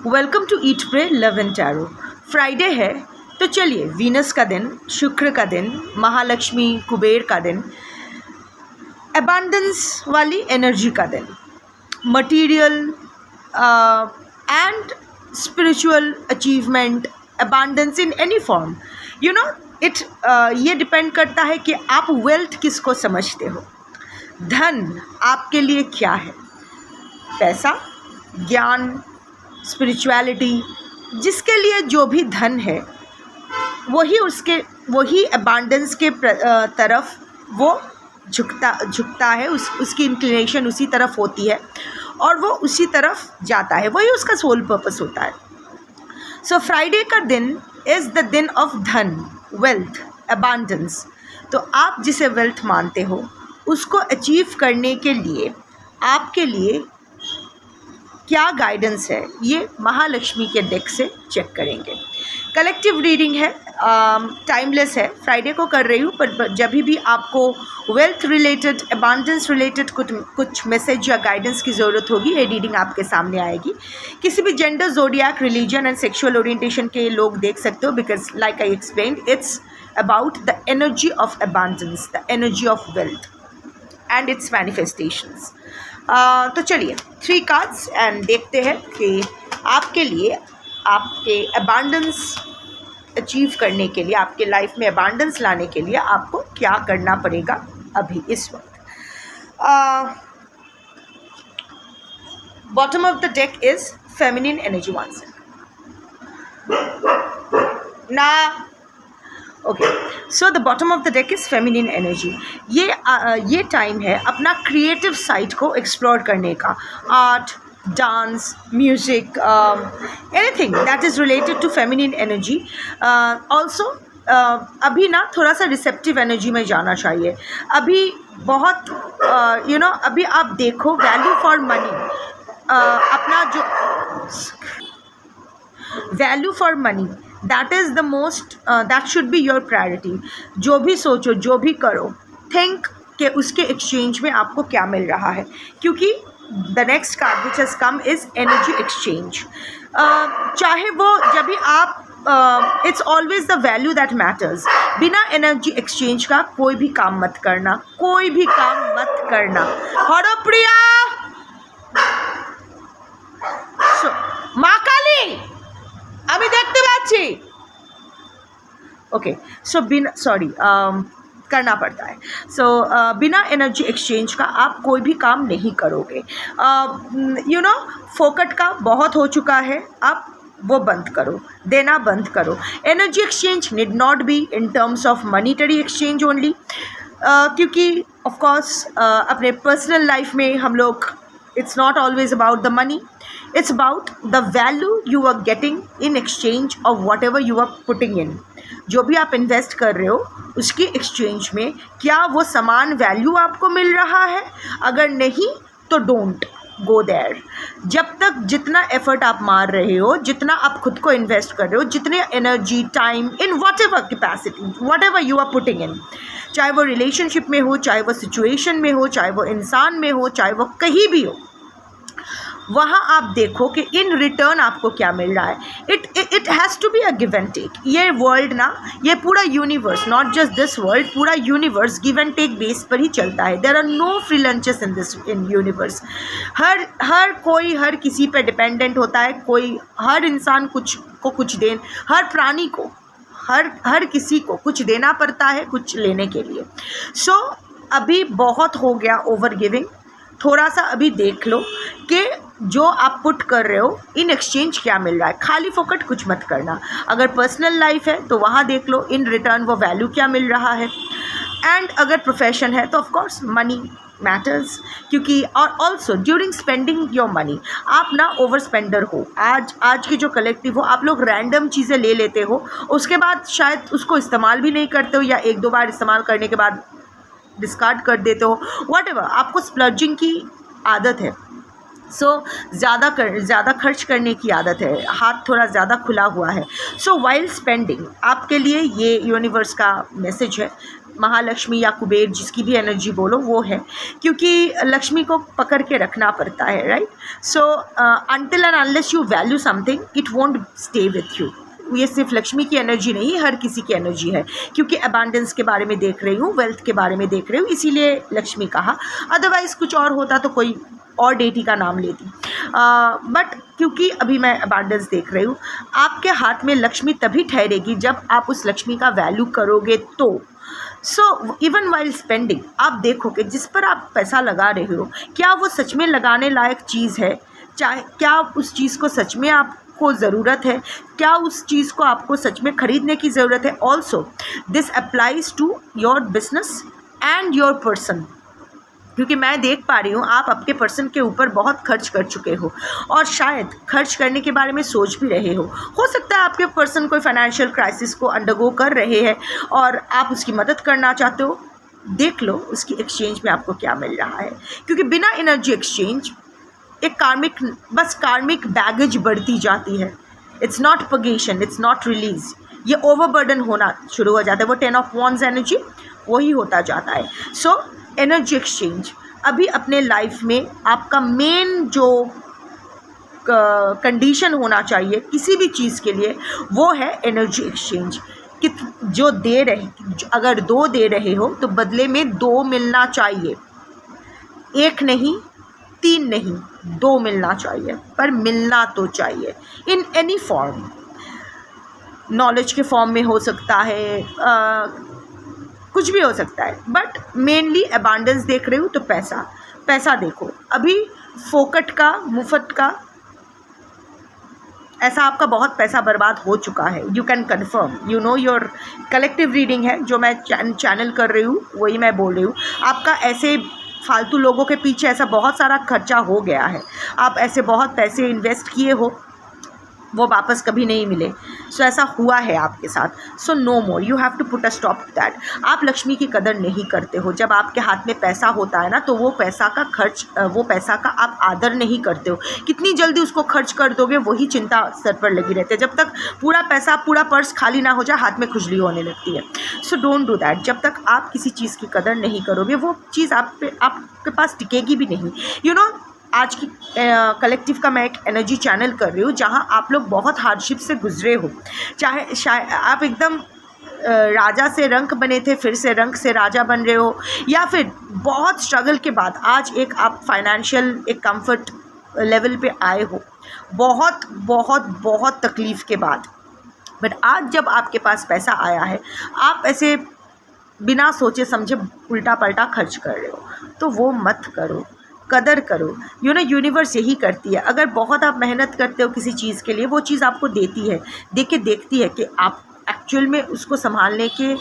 Welcome to eat pray love and tarot. Friday है तो चलिए वीनस का दिन, शुक्र का दिन, महालक्ष्मी कुबेर का दिन, अबांडेंस वाली एनर्जी का दिन, material and spiritual achievement, abundance in any form, you know it ये डिपेंड करता है कि आप वेल्थ किसको समझते हो। धन आपके लिए क्या है? पैसा, ज्ञान, स्पिरिचुअलिटी, जिसके लिए जो भी धन है वही अबांडेंस के तरफ वो झुकता है, उसकी इंक्लिनेशन उसी तरफ होती है और वो उसी तरफ जाता है, वही उसका सोल पर्पस होता है। सो फ्राइडे का दिन इज़ द दिन ऑफ धन, वेल्थ, अबांडेंस। तो आप जिसे वेल्थ मानते हो उसको अचीव करने के लिए आपके लिए क्या गाइडेंस है, ये महालक्ष्मी के डेक से चेक करेंगे। कलेक्टिव रीडिंग है, टाइमलेस है, फ्राइडे को कर रही हूँ, पर जब भी आपको वेल्थ रिलेटेड, अबांडेंस रिलेटेड कुछ मैसेज या गाइडेंस की ज़रूरत होगी, ये रीडिंग आपके सामने आएगी। किसी भी gender, zodiac, religion and sexual orientation के लोग देख सकते हो, because like I explained, it's about the energy of abundance, the energy of wealth and it's manifestations. तो चलिए 3 कार्ड्स एंड देखते हैं कि आपके लिए, आपके अबांडेंस अचीव करने के लिए, आपके लाइफ में अबांडेंस लाने के लिए आपको क्या करना पड़ेगा अभी इस वक्त। Bottom of the deck is feminine energy. One second ना, okay, so the bottom of the deck is feminine energy. ये टाइम है अपना क्रिएटिव साइड को एक्सप्लोर करने का, art, dance, music, anything that is related to feminine energy. Also अभी ना थोड़ा सा रिसेप्टिव एनर्जी में जाना चाहिए। अभी बहुत अभी आप देखो वैल्यू फॉर मनी, अपना जो value for money, that is the most, that should be your priority. जो भी सोचो, जो भी करो, थिंक कि उसके एक्सचेंज में आपको क्या मिल रहा है, क्योंकि the next card which has come is energy exchange. चाहे वो जब भी आप, it's always the value that matters. बिना एनर्जी एक्सचेंज का कोई भी काम मत करना, कोई भी काम मत करना। हरो प्रिया, माँ काली আমি দেখতে পাচ্ছি। ओके, सो करना पड़ता है। सो बिना एनर्जी एक्सचेंज का आप कोई भी काम नहीं करोगे। फोकट का बहुत हो चुका है, आप वो बंद करो, देना बंद करो। Energy exchange need not be in terms of monetary exchange only, क्योंकि ऑफ कोर्स अपने पर्सनल लाइफ में हम लोग, it's not always about the money, it's about the value you are getting in exchange of whatever you are putting in। जो भी आप invest कर रहे हो उसकी एक्सचेंज में क्या वो समान वैल्यू आपको मिल रहा है? अगर नहीं तो डोंट गो देयर। जब तक जितना एफर्ट आप मार रहे हो, जितना आप खुद को इन्वेस्ट कर रहे हो, जितने energy, time, in whatever capacity, whatever you are putting in, चाहे वो रिलेशनशिप में हो, चाहे वो सिचुएशन में हो, चाहे वो इंसान में हो, चाहे वो कहीं भी हो, वहाँ आप देखो कि इन रिटर्न आपको क्या मिल रहा है। It has to be a give and take. ये वर्ल्ड ना, ये पूरा universe, not just this world, पूरा universe give and take base पर ही चलता है। There are no free lunches in universe. हर कोई हर किसी पे डिपेंडेंट होता है। कोई, हर इंसान कुछ देन, हर प्राणी को, हर किसी को कुछ देना पड़ता है कुछ लेने के लिए। सो अभी बहुत हो गया ओवर गिविंग। थोड़ा सा अभी देख लो कि जो आप पुट कर रहे हो इन एक्सचेंज क्या मिल रहा है। खाली फोकट कुछ मत करना। अगर पर्सनल लाइफ है तो वहाँ देख लो इन रिटर्न वो वैल्यू क्या मिल रहा है। एंड अगर प्रोफेशन है तो ऑफ कोर्स मनी मैटर्स, क्योंकि और also during spending your money आप ना ओवर स्पेंडर हो। आज की जो कलेक्टिव हो, आप लोग रैंडम चीज़ें ले लेते हो, उसके बाद शायद उसको इस्तेमाल भी नहीं करते हो, या 1-2 बार इस्तेमाल करने के बाद डिस्कार्ड कर देते हो, व्हाटएवर। आपको स्प्लर्जिंग की आदत है, ज़्यादा खर्च करने की आदत है, हाथ थोड़ा ज़्यादा खुला हुआ है। सो वाइल स्पेंडिंग, आपके लिए ये यूनिवर्स का मैसेज है, महालक्ष्मी या कुबेर जिसकी भी एनर्जी बोलो वो है, क्योंकि लक्ष्मी को पकड़ के रखना पड़ता है, right. So until and unless you value something it won't stay with you. ये सिर्फ लक्ष्मी की एनर्जी नहीं, हर किसी की एनर्जी है, क्योंकि अबांडेंस के बारे में देख रही हूँ, वेल्थ के बारे में देख रही हूँ, इसीलिए लक्ष्मी कहा। अदरवाइज़ कुछ और होता तो कोई और डेटी का नाम लेती, बट क्योंकि अभी मैं अबांडेंस देख रही हूँ, आपके हाथ में लक्ष्मी तभी ठहरेगी जब आप उस लक्ष्मी का वैल्यू करोगे तो। सो इवन वाइल स्पेंडिंग, आप देखो कि जिस पर आप पैसा लगा रहे हो क्या वो सच में लगाने लायक चीज़ है, चाहे क्या उस चीज़ को सच में आपको ज़रूरत है, क्या उस चीज़ को आपको सच में ख़रीदने की ज़रूरत है। Also this applies to your business and your person, क्योंकि मैं देख पा रही हूँ आप आपके पर्सन के ऊपर बहुत खर्च कर चुके हो और शायद खर्च करने के बारे में सोच भी रहे हो सकता है आपके पर्सन कोई फाइनेंशियल क्राइसिस को अंडरगो कर रहे हैं और आप उसकी मदद करना चाहते हो। देख लो उसकी एक्सचेंज में आपको क्या मिल रहा है, क्योंकि बिना एनर्जी एक्सचेंज एक कार्मिक बैगेज बढ़ती जाती है। It's not purgation, it's not release, ये ओवरबर्डन होना शुरू हो जाता है। वो 10 ऑफ वॉन्ड्स एनर्जी वही होता जाता है। सो एनर्जी एक्सचेंज अभी अपने लाइफ में आपका मेन जो कंडीशन होना चाहिए किसी भी चीज़ के लिए, वो है एनर्जी एक्सचेंज। जो दे रहे, अगर 2 दे रहे हो तो बदले में 2 मिलना चाहिए, 1 नहीं, 3 नहीं, 2 मिलना चाहिए, पर मिलना तो चाहिए इन एनी फॉर्म। नॉलेज के फॉर्म में हो सकता है, कुछ भी हो सकता है, बट मेनली अबांडेंस देख रही हूँ तो पैसा देखो। अभी फोकट का, मुफ्त का, ऐसा आपका बहुत पैसा बर्बाद हो चुका है। You can confirm, you know your collective reading है जो मैं चैनल कर रही हूँ, वही मैं बोल रही हूँ। आपका ऐसे फालतू लोगों के पीछे ऐसा बहुत सारा खर्चा हो गया है, आप ऐसे बहुत पैसे इन्वेस्ट किए हो, वो वापस कभी नहीं मिले। सो ऐसा हुआ है आपके साथ। So no more, you have to put a stop to that. आप लक्ष्मी की कदर नहीं करते हो। जब आपके हाथ में पैसा होता है ना, तो वो पैसा का आप आदर नहीं करते हो। कितनी जल्दी उसको खर्च कर दोगे वही चिंता सर पर लगी रहती है। जब तक पूरा पर्स खाली ना हो जाए, हाथ में खुजली होने लगती है। So don't do that. जब तक आप किसी चीज़ की कदर नहीं करोगे, वो चीज़ आपके पास टिकेगी भी नहीं। यू नो, आज की कलेक्टिव का मैं एक एनर्जी चैनल कर रही हूँ जहाँ आप लोग बहुत हार्डशिप से गुजरे हो। चाहे शायद आप एकदम राजा से रंक बने थे, फिर से रंक से राजा बन रहे हो, या फिर बहुत स्ट्रगल के बाद आज एक आप फाइनेंशियल एक कंफर्ट लेवल पे आए हो, बहुत बहुत बहुत तकलीफ़ के बाद। बट आज जब आपके पास पैसा आया है, आप ऐसे बिना सोचे समझे उल्टा पल्टा खर्च कर रहे हो, तो वो मत करो, कदर करो। यू नो, यूनिवर्स यही करती है। अगर बहुत आप मेहनत करते हो किसी चीज़ के लिए, वो चीज़ आपको देती है, देखती है कि आप एक्चुअल में उसको संभालने के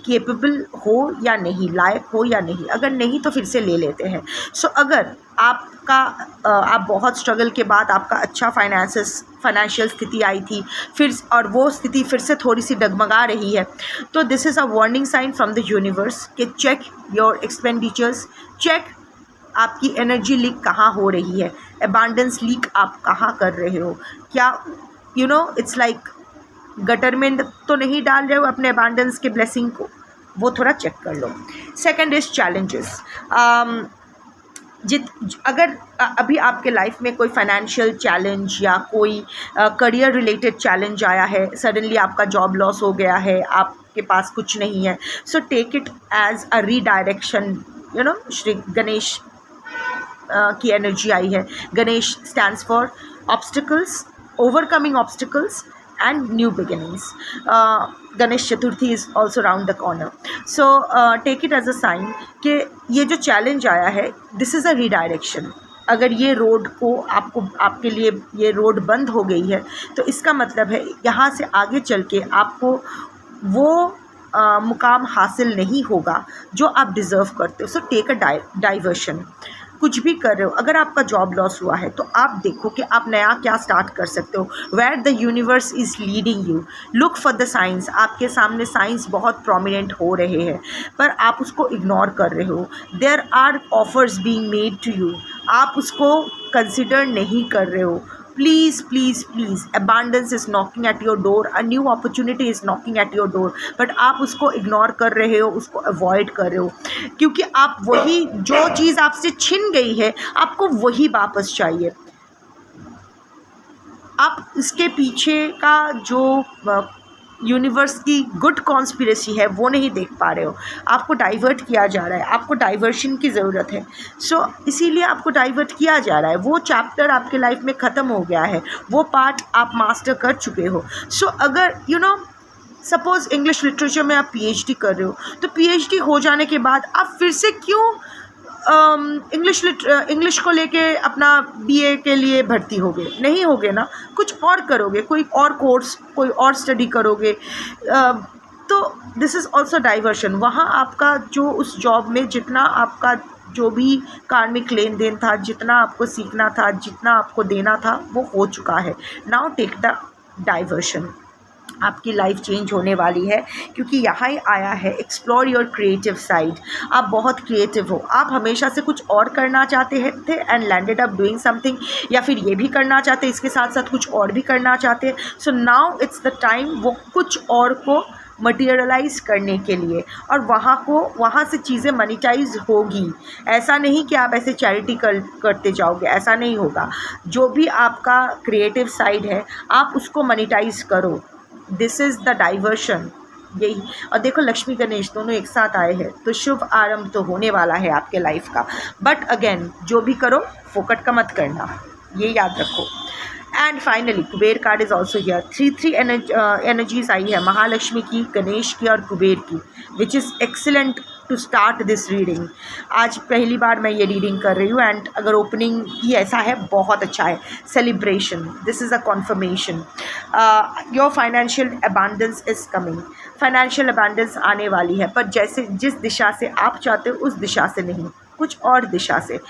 केपेबल हो या नहीं, लायक हो या नहीं। अगर नहीं तो फिर से ले लेते हैं। सो अगर आप बहुत स्ट्रगल के बाद आपका अच्छा फाइनेंशियल स्थिति आई थी फिर, और वो स्थिति फिर से थोड़ी सी डगमगा रही है, तो this is a warning sign from the universe कि चेक योर एक्सपेंडिचर्स, चेक आपकी एनर्जी लीक कहाँ हो रही है, अबांडेंस लीक आप कहाँ कर रहे हो। क्या you know, it's like gutter में तो नहीं डाल रहे हो अपने अबांडेंस के ब्लेसिंग को, वो थोड़ा चेक कर लो। Second is challenges. अगर अभी आपके लाइफ में कोई फाइनेंशियल चैलेंज या कोई करियर रिलेटेड चैलेंज आया है, सडनली आपका जॉब लॉस हो गया है, आपके पास कुछ नहीं है, so take it as a redirection. You know, Shri Ganesh की एनर्जी आई है। Ganesh stands for obstacles, overcoming obstacles and new beginnings. Ganesh Chaturthi is also round the corner. So take it as a sign कि ये जो चैलेंज आया है, दिस इज़ अ रीडायरेक्शन। अगर ये रोड को आपके लिए ये रोड बंद हो गई है, तो इसका मतलब है यहाँ से आगे चल के आपको वो मुकाम हासिल नहीं होगा जो आप डिज़र्व करते हो। So take a diversion. कुछ भी कर रहे हो, अगर आपका जॉब लॉस हुआ है तो आप देखो कि आप नया क्या स्टार्ट कर सकते हो। Where the universe is leading you, look for the signs. आपके सामने साइंस बहुत प्रोमिनेंट हो रहे हैं, पर आप उसको इग्नोर कर रहे हो। There are offers being made to you, आप उसको कंसिडर नहीं कर रहे हो, please please please, abundance is knocking at your door, a new opportunity is knocking at your door, but आप उसको इग्नोर कर रहे हो, उसको अवॉइड कर रहे हो, क्योंकि आप वही जो चीज़ आपसे छिन गई है आपको वही वापस चाहिए। आप इसके पीछे का जो यूनिवर्स की गुड कॉन्स्पिरेसी है वो नहीं देख पा रहे हो, आपको डाइवर्ट किया जा रहा है, आपको डाइवर्शन की ज़रूरत है। सो इसीलिए आपको डाइवर्ट किया जा रहा है, वो चैप्टर आपके लाइफ में ख़त्म हो गया है, वो पार्ट आप मास्टर कर चुके हो। सो अगर सपोज़ इंग्लिश लिटरेचर में आप पीएचडी कर रहे हो, तो पीएचडी हो जाने के बाद आप फिर से क्यों इंग्लिश को लेके अपना बीए के लिए भर्ती होगे? नहीं होगे ना, कुछ और करोगे, कोई और कोर्स, कोई और स्टडी करोगे। तो दिस इज़ ऑल्सो डाइवर्शन। वहाँ आपका जो उस जॉब में जितना आपका जो भी कार्मिक लेन देन था, जितना आपको सीखना था, जितना आपको देना था, वो हो चुका है। Now take the diversion. आपकी लाइफ चेंज होने वाली है, क्योंकि यहाँ ही आया है एक्सप्लोर योर क्रिएटिव साइड। आप बहुत क्रिएटिव हो, आप हमेशा से कुछ और करना चाहते थे and landed up doing something, या फिर ये भी करना चाहते, इसके साथ साथ कुछ और भी करना चाहते। So now it's the time वो कुछ और को मटीरियलाइज करने के लिए, और वहाँ से चीज़ें मनीटाइज होगी। ऐसा नहीं कि आप ऐसे चैरिटी करते जाओगे, ऐसा नहीं होगा। जो भी आपका क्रिएटिव साइड है आप उसको मनीटाइज करो। दिस इज़ द डाइवर्शन, यही। और देखो लक्ष्मी गणेश दोनों एक साथ आए हैं, तो शुभ आरंभ तो होने वाला है आपके लाइफ का। बट अगेन जो भी करो फोकट का मत करना, ये याद रखो। And finally Kuber card is also here. 3 energies आई है, महालक्ष्मी की, गणेश की और कुबेर की, which is excellent to start this reading. आज पहली बार मैं ये रीडिंग कर रही हूँ, एंड अगर ओपनिंग ही ऐसा है बहुत अच्छा है। Celebration, this is a confirmation. Your financial abundance is coming. Financial abundance आने वाली है, पर जैसे जिस दिशा से आप चाहते हो उस दिशा से नहीं, कुछ और दिशा से।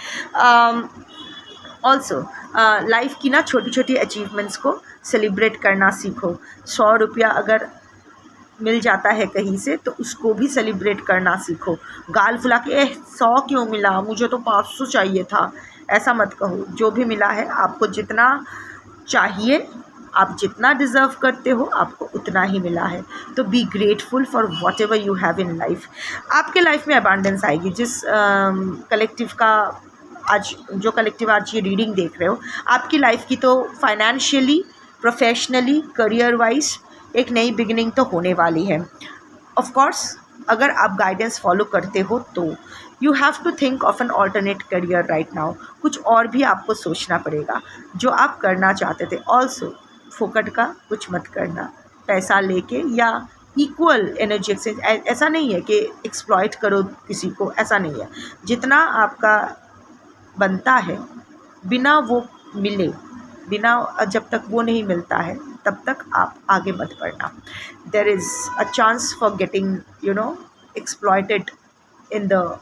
ऑल्सो लाइफ की ना छोटी छोटी अचीवमेंट्स को सेलिब्रेट करना सीखो। 100 रुपया अगर मिल जाता है कहीं से तो उसको भी सेलिब्रेट करना सीखो। गाल फुला के 100 क्यों मिला, मुझे तो 500 चाहिए था, ऐसा मत कहो। जो भी मिला है आपको जितना चाहिए, आप जितना डिज़र्व करते हो, आपको उतना ही मिला है। तो be grateful for what ever you have in life. आपके लाइफ में अबांडेंस आएगी। जिस कलेक्टिव का आज ये रीडिंग देख रहे हो, आपकी लाइफ की तो फाइनेंशियली, प्रोफेशनली, करियर वाइज एक नई बिगिनिंग तो होने वाली है। ऑफ कोर्स अगर आप गाइडेंस फॉलो करते हो तो you have to think of an alternate career right now. कुछ और भी आपको सोचना पड़ेगा जो आप करना चाहते थे। ऑल्सो फोकट का कुछ मत करना, पैसा लेके या इक्वल एनर्जी एक्सचेंज। ऐसा नहीं है कि एक्सप्लॉइट करो किसी को, ऐसा नहीं है। जितना आपका बनता है, बिना वो मिले, बिना जब तक वो नहीं मिलता है तब तक आप आगे मत बढ़ना। There is a chance for getting exploited in the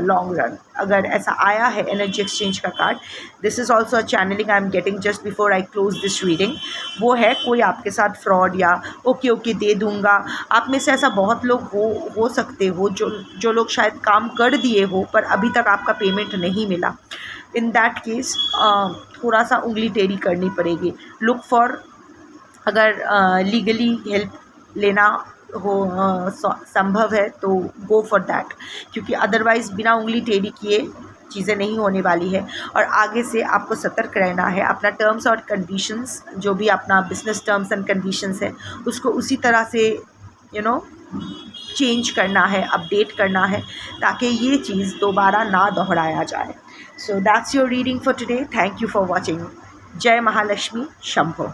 long run. अगर ऐसा आया है एनर्जी एक्सचेंज का card, this is also a channeling I am getting just before I close this reading. वो है कोई आपके साथ फ्रॉड या ओके दे दूंगा। आप में से ऐसा बहुत लोग हो सकते हो जो लोग शायद काम कर दिए हो पर अभी तक आपका पेमेंट नहीं मिला। इन दैट केस थोड़ा सा उंगली टेढ़ी करनी पड़ेगी। लुक फॉर, अगर लीगली हेल्प लेना हो संभव है तो गो फॉर दैट, क्योंकि अदरवाइज़ बिना उंगली टेढ़ी किए चीज़ें नहीं होने वाली है। और आगे से आपको सतर्क रहना है। अपना टर्म्स और कंडीशंस, जो भी अपना बिजनेस टर्म्स एंड कंडीशंस है, उसको उसी तरह से चेंज करना है, अपडेट करना है, ताकि ये चीज़ दोबारा ना दोहराया जाए। So that's your reading for today. Thank you for watching. जय महालक्ष्मी, शंभो।